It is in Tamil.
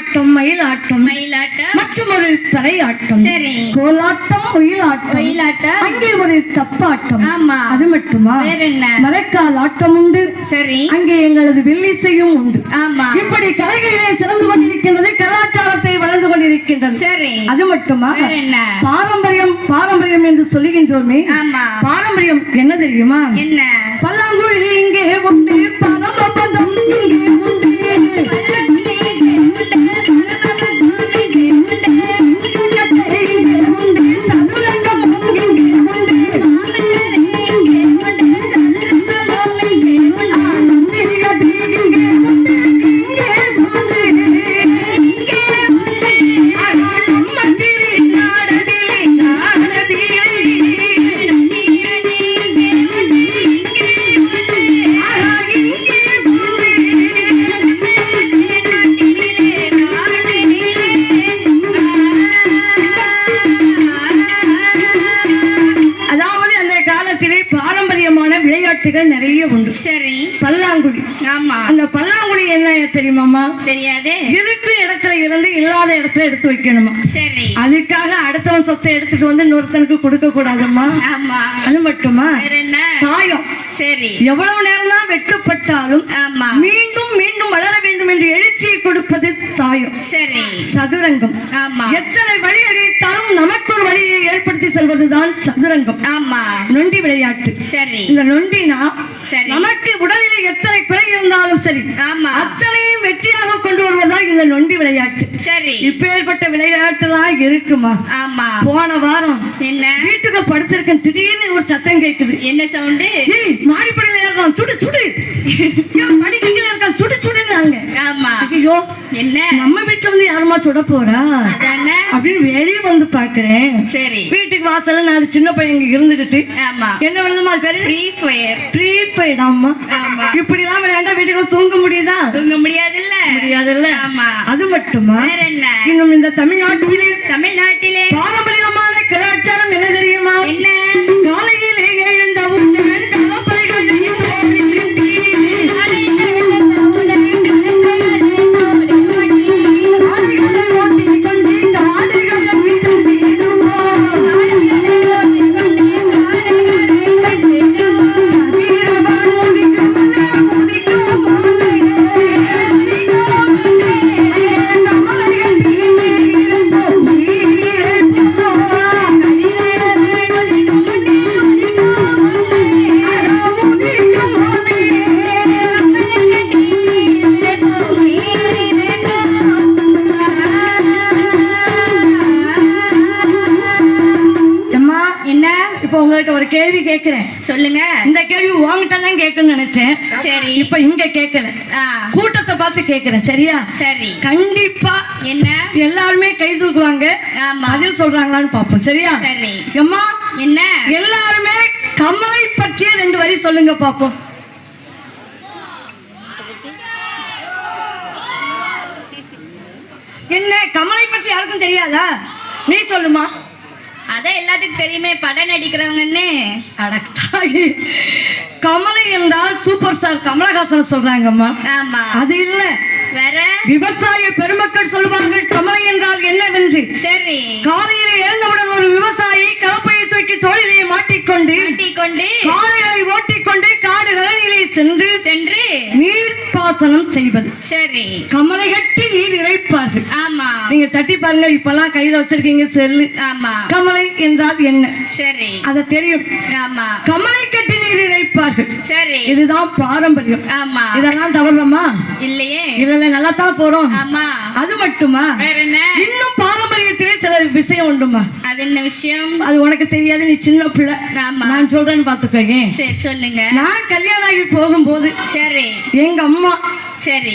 ஆட்டம் மயிலாட்டம் மற்றும் ஒரு பறையாட்டம், கோலாட்டம் ஒயிலாட்டம், அங்கே ஒரு தப்பாட்டம். அது மட்டுமா, மரக்கால் ஆட்டம் உண்டு, அங்கே எங்களது வெள்ளிசையும் உண்டு. இப்படி கலைகளிலே சிறந்து கொண்டிருக்கின்றது, கலாச்சாரத்தை வளர்ந்து கொண்டிருக்கின்றது. அது மட்டுமா, பாரம்பரியம் பாரம்பரியம் என்று சொல்லுகின்றோமே, பாரம்பரியம் என்ன தெரியுமா? பல்லாங்குழி இங்கே உண்டு, பரமபதம் இங்கே உண்டு, நிறைய உண்டு. பல்லாங்குழி, அந்த பல்லாங்குழி என்ன தெரியுமாமா? தெரியாது. இருக்கு இடத்துல இருந்து இல்லாத இடத்துல எடுத்து வைக்கணுமா? அதுக்காக அடுத்தவன் சொத்தை எடுத்துட்டு வந்து இன்னொருத்தனுக்கு கொடுக்க கூடாதுமா. அது மட்டுமா, தாயம் எவ்வளவு நேரம் தான் வெட்டப்பட்டாலும் மீண்டும் மீண்டும் வளர வேண்டும் என்று எழுச்சியை கொடுப்பது தாயம். சதுரங்கம் எத்தனை வழி அடித்தாலும் நமக்கு ஒரு வழியை ஏற்படுத்தி செல்வதுதான் சதுரங்கம். நொண்டி விளையாட்டு. இந்த நொண்டினா நமக்கு உடலிலே எத்தனை குறை இருந்தாலும் சரி, அத்தனையும் வெற்றியாக கொண்டு வருவதால் இந்த நொண்டி விளையாட்டு. இப்பேற்பட்ட விளையாட்டுலாம் இருக்குமா? போன வாரம் வீட்டுக்கு படுத்திருக்க, திடீர்னு ஒரு சத்தம் கேட்குது. என்ன சவுண்டு? மாடிப்படியில இருக்கான், சுடு சுடு, படிக்கல இருக்கான், சுடு சுடுன்னாங்க. ஐயோ, என்ன நம்ம வீட்டுல வந்து யாருமா சுட போறா அப்படின்னு வெளியே வந்து பாக்குறேன். வீட்டுக்கு வாசல்ல 4 சின்ன பையங்க இருந்துகிட்டு என்ன விழுந்தமா பேரு? Free fire. ஆமா, இப்படி எல்லாம் விளையாண்டா வீட்டுக்குள்ள தூங்க முடியுதா? தூங்க முடியாதுல்ல. அது மட்டுமா, இன்னும் இந்த தமிழ்நாட்டிலே பாரம்பரியமான கலாச்சாரம் என்ன தெரியுமா? என்ன? காலையிலே எழுந்தவும் ஒரு கேள்வி கேக்குறேன், சொல்லுங்க. இந்த கேள்வி உங்ககிட்ட தான் கேட்கணும்னு நினைச்சேன். சரி, இப்ப இங்க கேட்கல, கூட்டத்தை பார்த்து கேக்குறேன். சரியா? சரி. கண்டிப்பா என்ன எல்லாருமே கை தூக்குவாங்க, பதில் சொல்றாங்களான்னு பாப்போம். சரியா? சரி. அம்மா, என்ன எல்லாருமே கமலை பற்றிய 2 வரி சொல்லுங்க பாப்போம். என்ன கமலை பற்றி யாருக்கும் தெரியாதா? நீ சொல்லுமா. அதான் எல்லாத்துக்கும் தெரியுமே, படம் நடிக்கிறவங்கன்னு. கமலை என்றால் சூப்பர் ஸ்டார் கமலஹாசன் சொல்றாங்கம்மா. ஆமா, அது இல்ல, வேற விவசாய பெருமக்கள் சொல்வார்கள் கமலை என்றால் என்னவென்று. சரி. காலையில எழுந்தவுடன் ஒரு விவசாயி கலப்பையை தூக்கி தோளிலே மாட்டிக்கொண்டு காளைகளை ஓட்டிக்கொண்டு காடுகளிலே சென்று நீர் பாசனம் செய்வது. சரி. கமலை கட்டி நீர் இறைப்பார்கள். ஆமா, நீங்க தட்டி பாருங்க, இப்பெல்லாம் கையில வச்சிருக்கீங்க செல்லு. ஆமா, கமலை என்றால் என்ன? சரி, அது தெரியும். ஆமா, கமலை கட்டி நீர் இறைப்பார்கள். சரி, இதுதான் பாரம்பரியம். ஆமா, இதெல்லாம் தவறமா? இல்லையே. இல்ல, நல்லா தான் போறோம். ஆமா. அது மட்டுமா, இன்னும் பாரம்பரியத்திலே சில விஷயம் உண்டுமா? அது என்ன விஷயம்? அது உனக்கு தெரியாது, நீ சின்ன பிள்ளை. நான் சொல்றேன்னு பாத்துக்கோங்க. சரி, சொல்லுங்க. நான் கல்யாணம் ஆகி போகும்போது, சரி, எங்க அம்மா, சரி,